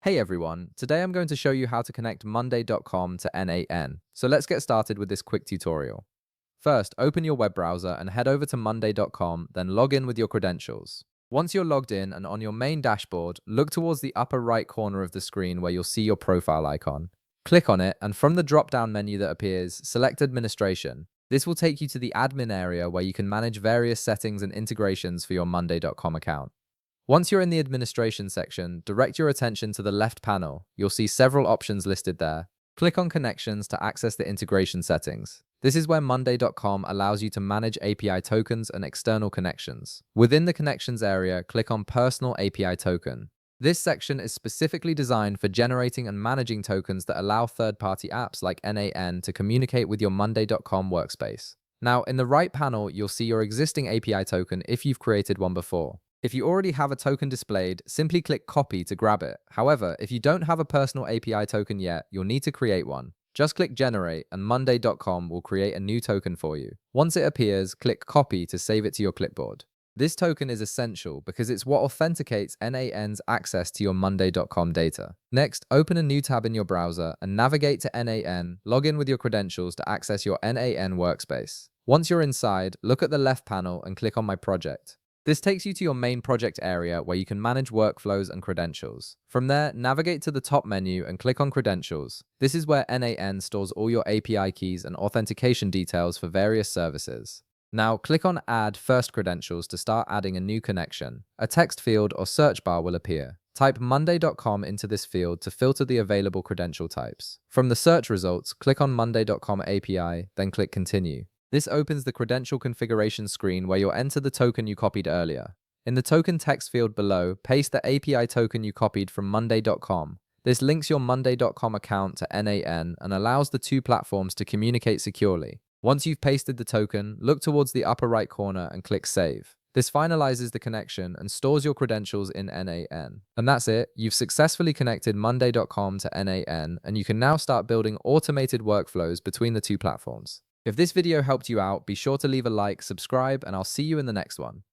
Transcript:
Hey everyone, today I'm going to show you how to connect monday.com to n8n. So let's get started with this quick tutorial. First, open your web browser and head over to monday.com, then log in with your credentials. Once you're logged in and on your main dashboard, look towards the upper right corner of the screen where you'll see your profile icon. Click on it, and from the drop-down menu that appears, select Administration. This will take you to the admin area where you can manage various settings and integrations for your monday.com account. Once you're in the administration section, direct your attention to the left panel. You'll see several options listed there. Click on Connections to access the integration settings. This is where monday.com allows you to manage API tokens and external connections. Within the Connections area, click on Personal API Token. This section is specifically designed for generating and managing tokens that allow third-party apps like n8n to communicate with your monday.com workspace. Now, in the right panel, you'll see your existing API token if you've created one before. If you already have a token displayed, simply click Copy to grab it. However, if you don't have a personal API token yet, you'll need to create one. Just click Generate and monday.com will create a new token for you. Once it appears, click Copy to save it to your clipboard. This token is essential because it's what authenticates n8n's access to your monday.com data. Next, open a new tab in your browser and navigate to n8n, log in with your credentials to access your n8n workspace. Once you're inside, look at the left panel and click on My Project. This takes you to your main project area where you can manage workflows and credentials. From there, navigate to the top menu and click on Credentials. This is where n8n stores all your API keys and authentication details for various services. Now, click on Add First Credentials to start adding a new connection. A text field or search bar will appear. Type monday.com into this field to filter the available credential types. From the search results, click on monday.com API, then click Continue. This opens the credential configuration screen where you'll enter the token you copied earlier. In the token text field below, paste the API token you copied from monday.com. This links your monday.com account to n8n and allows the two platforms to communicate securely. Once you've pasted the token, look towards the upper right corner and click Save. This finalizes the connection and stores your credentials in n8n. And that's it, you've successfully connected monday.com to n8n, and you can now start building automated workflows between the two platforms. If this video helped you out, be sure to leave a like, subscribe, and I'll see you in the next one.